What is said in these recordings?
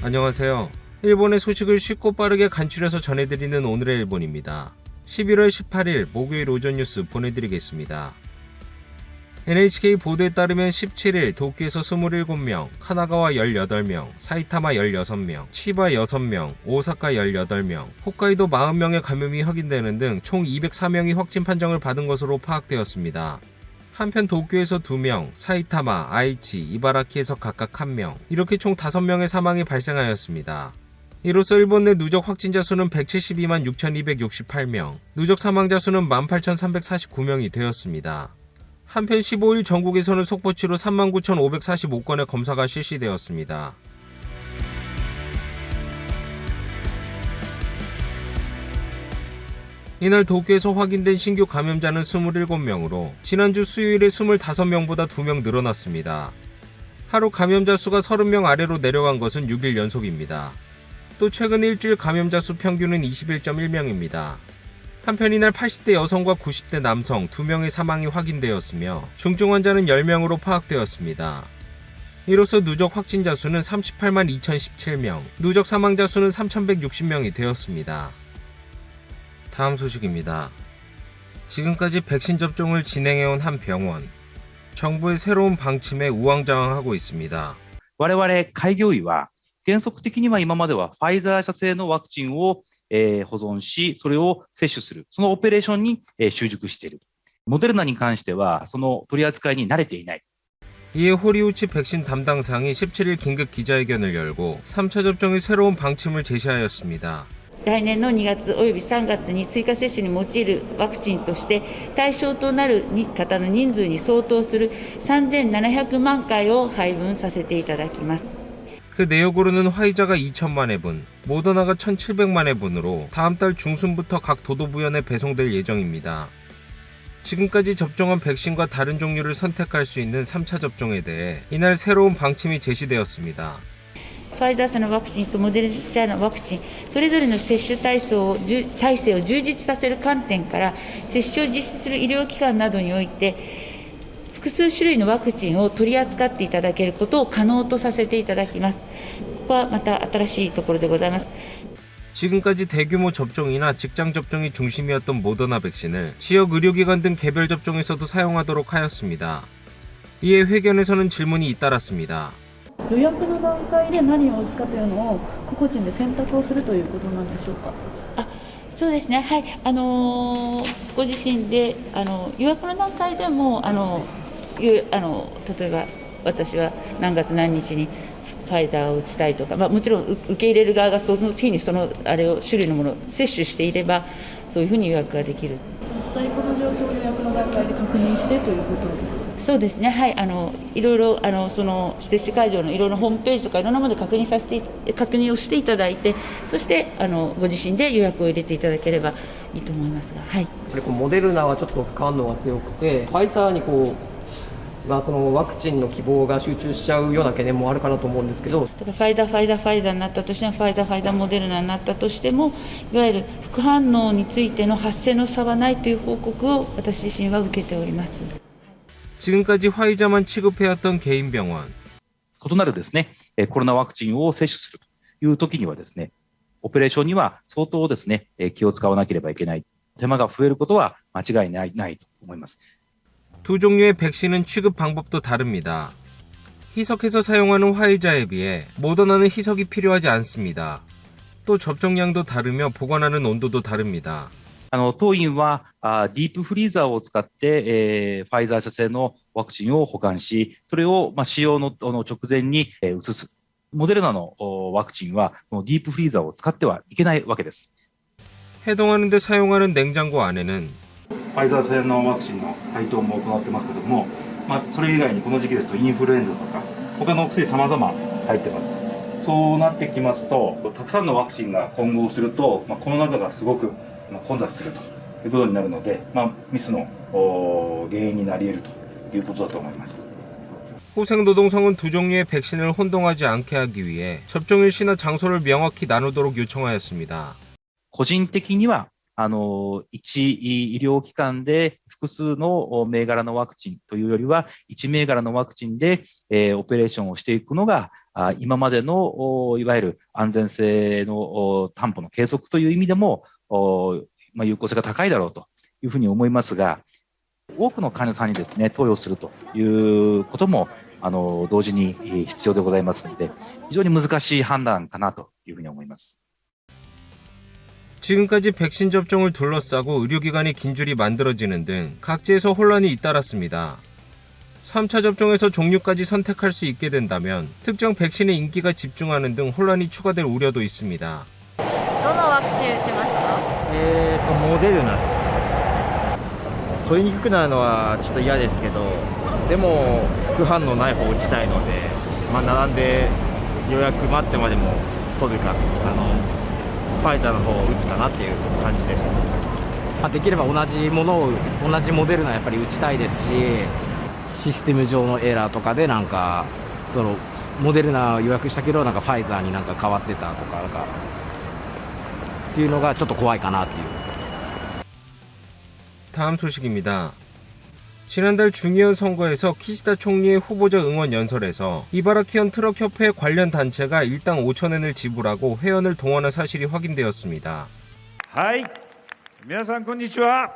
안녕하세요. 일본의 소식을 쉽고 빠르게 간추려서 전해드리는 오늘의 일본입니다. 11월 18일 목요일 오전 뉴스 보내드리겠습니다. NHK 보도에 따르면 17일 도쿄에서 27명, 카나가와 18명, 사이타마 16명, 치바 6명, 오사카 18명, 홋카이도 40명의 감염이 확인되는 등 총 204명이 확진 판정을 받은 것으로 파악되었습니다. 한편 도쿄에서 2명, 사이타마, 아이치, 이바라키에서 각각 1명, 이렇게 총 5명의 사망이 발생하였습니다. 이로써 일본 내 누적 확진자 수는 172만 6,268명, 누적 사망자 수는 18,349명이 되었습니다. 한편 15일 전국에서는 속보치로 39,545건의 검사가 실시되었습니다. 이날 도쿄에서 확인된 신규 감염자는 27명으로 지난주 수요일에 25명보다 2명 늘어났습니다. 하루 감염자 수가 30명 아래로 내려간 것은 6일 연속입니다. 또 최근 일주일 감염자 수 평균은 21.1명입니다. 한편 이날 80대 여성과 90대 남성 2명의 사망이 확인되었으며 중증 환자는 10명으로 파악되었습니다. 이로써 누적 확진자 수는 38만 2,017명, 누적 사망자 수는 3,160명이 되었습니다. 다음 소식입니다. 지금까지 백신 접종을 진행해온 한 병원, 정부의 새로운 방침에 우왕좌왕하고 있습니다. 我々開業医は原則的には今まではファイザー社製のワクチンを保存し、それを接種する、そのオペレーションに習熟している。モデルナに関してはその取り扱いに慣れていない。 이에 호리우치 백신 담당상이 17일 긴급 기자회견을 열고 3차 접종의 새로운 방침을 제시하였습니다. 来年の2月および3月に追加接種に用いるワクチンとして対象となる方の人数に相当する3700万回を配分させていただきます。 그 내역으로는 화이자가 2천만 회분, 모더나가 1,700만 회분으로 다음 달 중순부터 각 도도부연에 배송될 예정입니다. 지금까지 접종한 백신과 다른 종류를 선택할 수 있는 3차 접종에 대해 이날 새로운 방침이 제시되었습니다. ファイザー社のワクチンとモデルナ社のワクチン、それぞれの接種体制を充実させる観点から、接種を実施する医療機関などにおいて、複数種類のワクチンを取り扱っていただけることを可能とさせていただきます。ここはまた新しいところでございます。 지금까지 대규모 접종이나 직장 접종이 중심이었던 모더나 백신을 지역 의료기관 등 개별 접종에서도 사용하도록 하였습니다. 이에 회견에서는 질문이 잇따랐습니다. 予約の段階で何を打つかというのを個々人で選択をするということなんでしょうか。そうですね、はい、ご自身で予約の段階でも例えば私は何月何日にファイザーを打ちたいとか、もちろん受け入れる側がその日にその種類のものを接種していればそういうふうに予約ができる。在庫の状況を予約の段階で確認してということですか。そうですね、はい、いろいろその接種会場のいろいろホームページとかいろんなもので確認をしていただいて、そしてご自身で予約を入れていただければいいと思いますが、はい。モデルナはちょっと副反応が強くて、ファイザーにそのワクチンの希望が集中しちゃうような懸念もあるかなと思うんですけど、だからファイザーになったとしても、ファイザーモデルナになったとしても、いわゆる副反応についての発生の差はないという報告を私自身は受けております。 지금까지 화이자만 취급해왔던 개인 병원, 異なるですね、コロナワクチンを接種するという時にはですね、オペレーションには相当ですね、気を使わなければいけない。手間が増えることは間違いないと思います。 두 종류의 백신은 취급 방법도 다릅니다. 희석해서 사용하는 화이자에 비해 모더나는 희석이 필요하지 않습니다. 또 접종량도 다르며 보관하는 온도도 다릅니다. 当院はディープフリーザーを使って、ファイザー社製のワクチンを保管し、それを使用の直前に移す。モデルナのワクチンはディープフリーザーを使ってはいけないわけです。 해동하는 데 사용하는 냉장고 안에는 ファイザー製のワクチンの配当も行ってますけども、それ以外にこの時期ですとインフルエンザとか他のお薬様々入ってます。そうなってきますと、たくさんのワクチンが混合すると、この中がすごく混雑するということになるので、ミスの原因になり得るということだと思います。 호생노동성은 두 종류의 백신을 혼동하지 않게 하기 위해 접종일시나 장소를 명확히 나누도록 요청하였습니다. 個人的には1医療機関で複数の銘柄のワクチンというよりは、1銘柄のワクチンで、オペレーションをしていくのが、今までのいわゆる安全性の担保の継続という意味でも、有効性が高いだろうというふうに思いますが、多くの患者さんにですね、投与するということも、同時に必要でございますので、非常に難しい判断かなというふうに思います。 지금까지 백신 접종을 둘러싸고 의료기관이 긴 줄이 만들어지는 등 각지에서 혼란이 잇따랐습니다. 3차 접종에서 종류까지 선택할 수 있게 된다면 특정 백신의 인기가 집중하는 등 혼란이 추가될 우려도 있습니다. どのワクチン打ちました？モデルナです。取りにくくなるのはちょっと嫌ですけど、でも副反応ない方を打ちたいので、並んで予約待ってまでも取るか、ファイザーの方を打つかなっていう感じです。できれば同じものを同じモデルナやっぱり打ちたいですし、システム上のエラーとかでそのモデルナ予約したけどファイザーに変わってたとかっていうのがちょっと怖いかなっていう。 다음 소식입니다. 지난달 중의원 선거에서 키시다 총리의 후보자 응원 연설에서 이바라키현 트럭협회 관련 단체가 일당 5,000엔을 지불하고 회원을 동원한 사실이 확인되었습니다. はい皆さんこんにちは。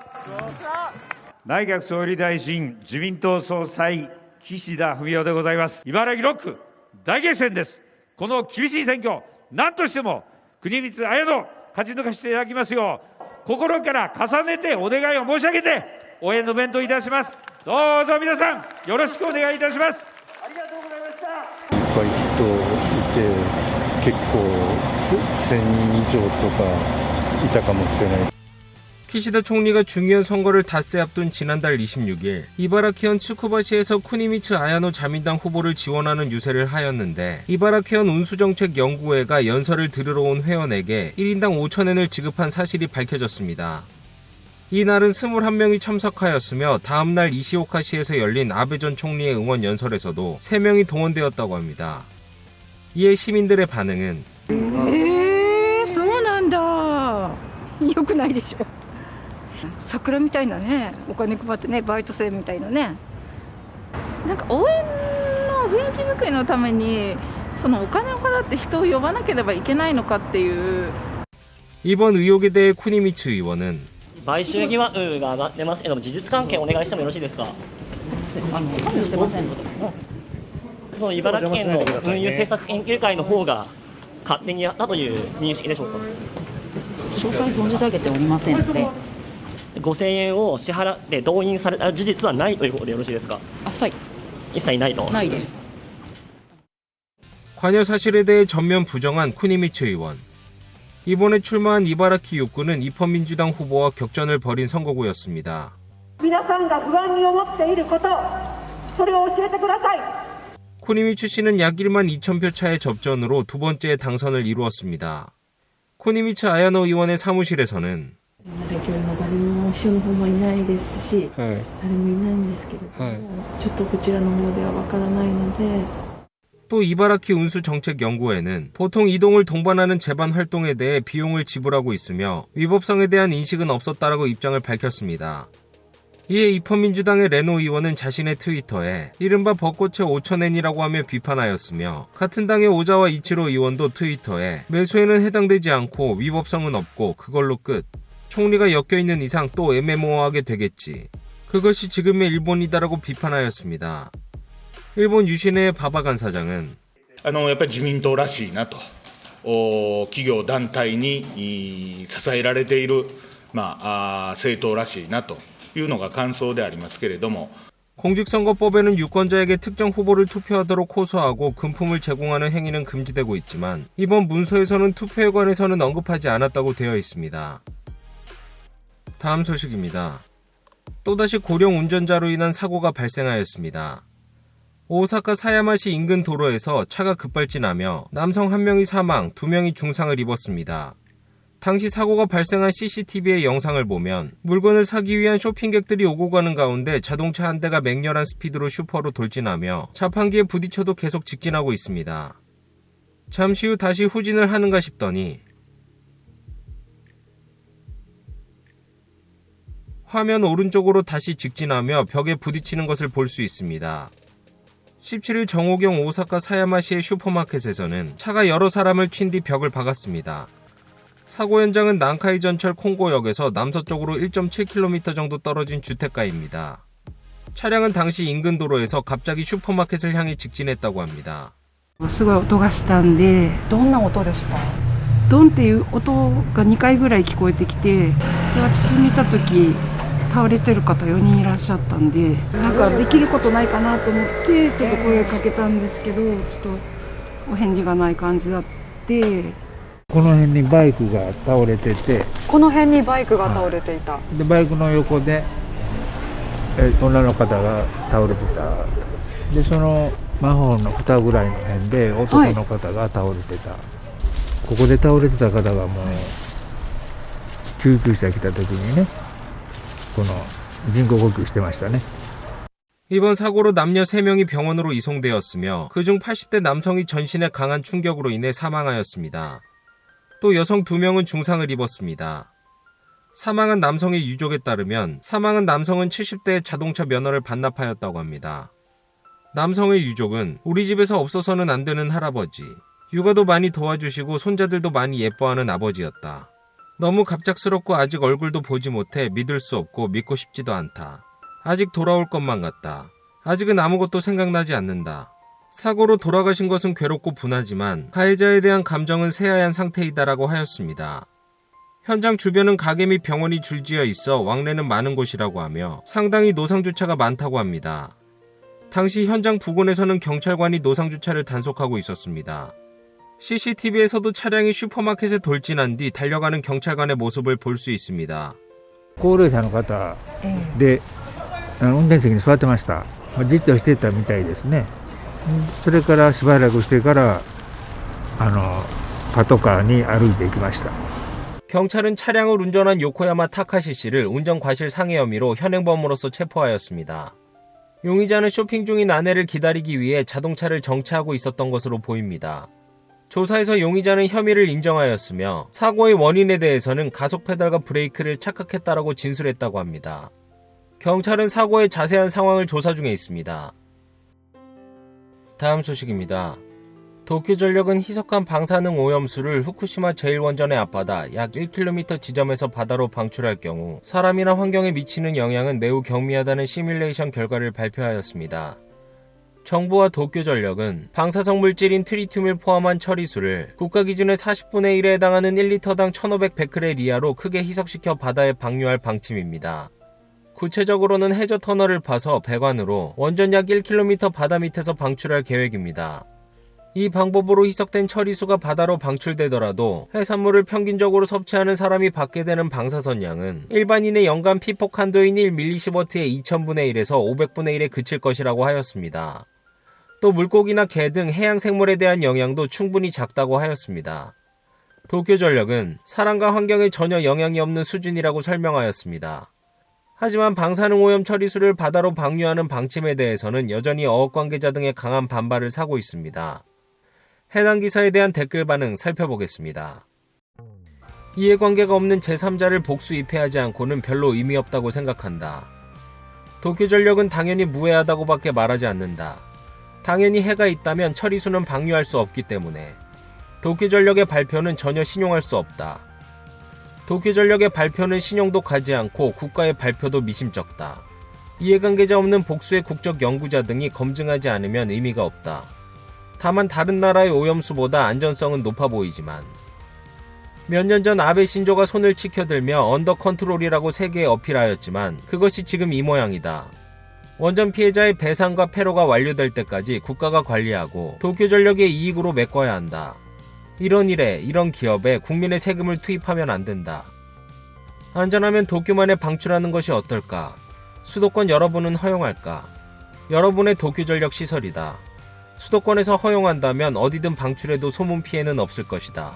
内閣総理大臣自民党総裁岸田文雄でございます。茨城6区大激戦です。この厳しい選挙、何としても国光文乃勝ち抜かせていただきますよう心から重ねてお願いを申し上げて応援の弁当いたします。どうぞ皆さんよろしくお願いいたします。ありがとうございました。いっぱい人いて結構1000人以上とかいたかもしれない。 키시다 총리가 중의원 선거를 닷새 앞둔 지난달 26일 이바라키현 츠쿠바시에서 쿠니미츠 아야노 자민당 후보를 지원하는 유세를 하였는데 이바라키현 운수정책연구회가 연설을 들으러 온 회원에게 1인당 5,000엔을 지급한 사실이 밝혀졌습니다. 이날은 21명이 참석하였으며 다음날 이시오카시에서 열린 아베 전 총리의 응원 연설에서도 3명이 동원되었다고 합니다. 이에 시민들의 반응은 そうなんだ。よくないでしょ。桜みたいなね、お金配ってね、バイト生みたいなね。応援の雰囲気作りのためにそのお金を払って人を呼ばなければいけないのかっていう。 이번 의혹에 대해 쿠니미츠 의원은 買収疑惑が上がってますけども、事実関係お願いしてもよろしいですか。してませんので。その茨城県の運輸政策研究会の方が勝手にやったという認識でしょうか。詳細存じ上げておりませんので。 5000円を支払って動員された事実はないということでよろしいですか。一切ないと。ないです。 관여 사실에 대해 전면 부정한 쿠니미츠 의원. 이번에 출마한 이바라키 6구는 입헌민주당 후보와 격전을 벌인 선거구였습니다. 쿠니미츠 씨는 약 1만 2천표 차의 접전으로 두 번째 당선을 이루었습니다. 쿠니미츠 아야노 의원의 사무실에서는 まだ今日も誰も秘書の方もいないですし、誰もいないんですけれども、ちょっとこちらの方ではわからないので。 또 이바라키 운수정책연구회는 보통 이동을 동반하는 재반 활동에 대해 비용을 지불하고 있으며 위법성에 대한 인식은 없었다라고 입장을 밝혔습니다. 이에 입헌민주당의 레노 의원은 자신의 트위터에 이른바 벚꽃의 5,000엔이라고 하며 비판하였으며 같은 당의 오자와 이치로 의원도 트위터에 매수에는 해당되지 않고 위법성은 없고 그걸로 끝. 총리가 엮여있는 이상 또 애매모호하게 되겠지. 그것이 지금의 일본이다라고 비판하였습니다. 일본 유신의 바바간 사장은 やっぱり自民党らしいなと、企業団体に支えられている政党らしいなというのが感想でありますけれども 공직선거법에는 유권자에게 특정 후보를 투표하도록 호소하고 금품을 제공하는 행위는 금지되고 있지만 이번 문서에서는 투표에 관해서는 언급하지 않았다고 되어 있습니다. 다음 소식입니다. 또다시 고령 운전자로 인한 사고가 발생하였습니다. 오사카 사야마시 인근 도로에서 차가 급발진하며 남성 1명이 사망, 2명이 중상을 입었습니다. 당시 사고가 발생한 CCTV의 영상을 보면 물건을 사기 위한 쇼핑객들이 오고 가는 가운데 자동차 한 대가 맹렬한 스피드로 슈퍼로 돌진하며 자판기에 부딪혀도 계속 직진하고 있습니다. 잠시 후 다시 후진을 하는가 싶더니 화면 오른쪽으로 다시 직진하며 벽에 부딪히는 것을 볼 수 있습니다. 17일 정오경 오사카 사야마시의 슈퍼마켓에서는 차가 여러 사람을 친 뒤 벽을 박았습니다. 사고 현장은 난카이 전철 콩고역에서 남서쪽으로 1.7km 정도 떨어진 주택가입니다. 차량은 당시 인근 도로에서 갑자기 슈퍼마켓을 향해 직진했다고 합니다. すごい音がしたんで、どんな音でした？ドンっていう音が2回ぐらい聞こえてきて、で私見た時倒れてる方4人いらっしゃったんで、なんかできることないかなと思ってちょっと声かけたんですけど、ちょっとお返事がない感じだって。この辺にバイクが倒れてて、この辺にバイクが倒れていた。でバイクの横で女の方が倒れてた。でそのマンホールの蓋ぐらいの辺で男の方が倒れてた。ここで倒れてた方がもう救急車来た時にね、この人工呼吸してましたね。 이번 사고로 남녀 3명이 병원으로 이송되었으며 그중 80대 남성이 전신에 강한 충격으로 인해 사망하였습니다. 또 여성 2명은 중상을 입었습니다. 사망한 남성의 유족에 따르면 사망한 남성은 70대의 자동차 면허를 반납하였다고 합니다. 남성의 유족은 우리 집에서 없어서는 안 되는 할아버지, 육아도 많이 도와주시고 손자들도 많이 예뻐하는 아버지였다. 너무 갑작스럽고 아직 얼굴도 보지 못해 믿을 수 없고 믿고 싶지도 않다. 아직 돌아올 것만 같다. 아직은 아무것도 생각나지 않는다. 사고로 돌아가신 것은 괴롭고 분하지만 가해자에 대한 감정은 새하얀 상태이다라고 하였습니다. 현장 주변은 가게 및 병원이 줄지어 있어 왕래는 많은 곳이라고 하며 상당히 노상주차가 많다고 합니다. 당시 현장 부근에서는 경찰관이 노상주차를 단속하고 있었습니다. CCTV에서도 차량이 슈퍼마켓에 돌진한 뒤 달려가는 경찰관의 모습을 볼 수 있습니다. 高齢者の方で運転席に座ってました。じっとしてたみたいですね。それからしばらくしてからパトカーに歩いていきました。 경찰은 차량을 운전한 요코야마 타카시 씨를 운전 과실 상해 혐의로 현행범으로서 체포하였습니다. 용의자는 쇼핑 중인 아내를 기다리기 위해 자동차를 정차하고 있었던 것으로 보입니다. 조사에서 용의자는 혐의를 인정하였으며 사고의 원인에 대해서는 가속 페달과 브레이크를 착각했다라고 진술했다고 합니다. 경찰은 사고의 자세한 상황을 조사 중에 있습니다. 다음 소식입니다. 도쿄전력은 희석한 방사능 오염수를 후쿠시마 제1원전의 앞바다 약 1km 지점에서 바다로 방출할 경우 사람이나 환경에 미치는 영향은 매우 경미하다는 시뮬레이션 결과를 발표하였습니다. 정부와 도쿄전력은 방사성 물질인 트리튬을 포함한 처리수를 국가 기준의 40분의 1에 해당하는 1리터당 1500베크렐 이하로 크게 희석시켜 바다에 방류할 방침입니다. 구체적으로는 해저 터널을 파서 배관으로 원전 약 1km 바다 밑에서 방출할 계획입니다. 이 방법으로 희석된 처리수가 바다로 방출되더라도 해산물을 평균적으로 섭취하는 사람이 받게 되는 방사선 양은 일반인의 연간 피폭 한도인 1mS의 2000분의 1에서 500분의 1에 그칠 것이라고 하였습니다. 또 물고기나 개 등 해양 생물에 대한 영향도 충분히 작다고 하였습니다. 도쿄전력은 사람과 환경에 전혀 영향이 없는 수준이라고 설명하였습니다. 하지만 방사능 오염 처리수를 바다로 방류하는 방침에 대해서는 여전히 어업 관계자 등의 강한 반발을 사고 있습니다. 해당 기사에 대한 댓글 반응 살펴보겠습니다. 이해관계가 없는 제3자를 복수 입회하지 않고는 별로 의미 없다고 생각한다. 도쿄전력은 당연히 무해하다고밖에 말하지 않는다. 당연히 해가 있다면 처리수는 방류할 수 없기 때문에 도쿄전력의 발표는 전혀 신용할 수 없다. 도쿄전력의 발표는 신용도 가지 않고 국가의 발표도 미심쩍다. 이해관계자 없는 복수의 국적 연구자 등이 검증하지 않으면 의미가 없다. 다만 다른 나라의 오염수보다 안전성은 높아 보이지만 몇 년 전 아베 신조가 손을 치켜들며 언더 컨트롤이라고 세계에 어필하였지만 그것이 지금 이 모양이다. 원전 피해자의 배상과 폐로가 완료될 때까지 국가가 관리하고 도쿄전력의 이익으로 메꿔야 한다. 이런 일에 이런 기업에 국민의 세금을 투입하면 안 된다. 안전하면 도쿄만에 방출하는 것이 어떨까? 수도권 여러분은 허용할까? 여러분의 도쿄전력 시설이다. 수도권에서 허용한다면 어디든 방출해도 소문 피해는 없을 것이다.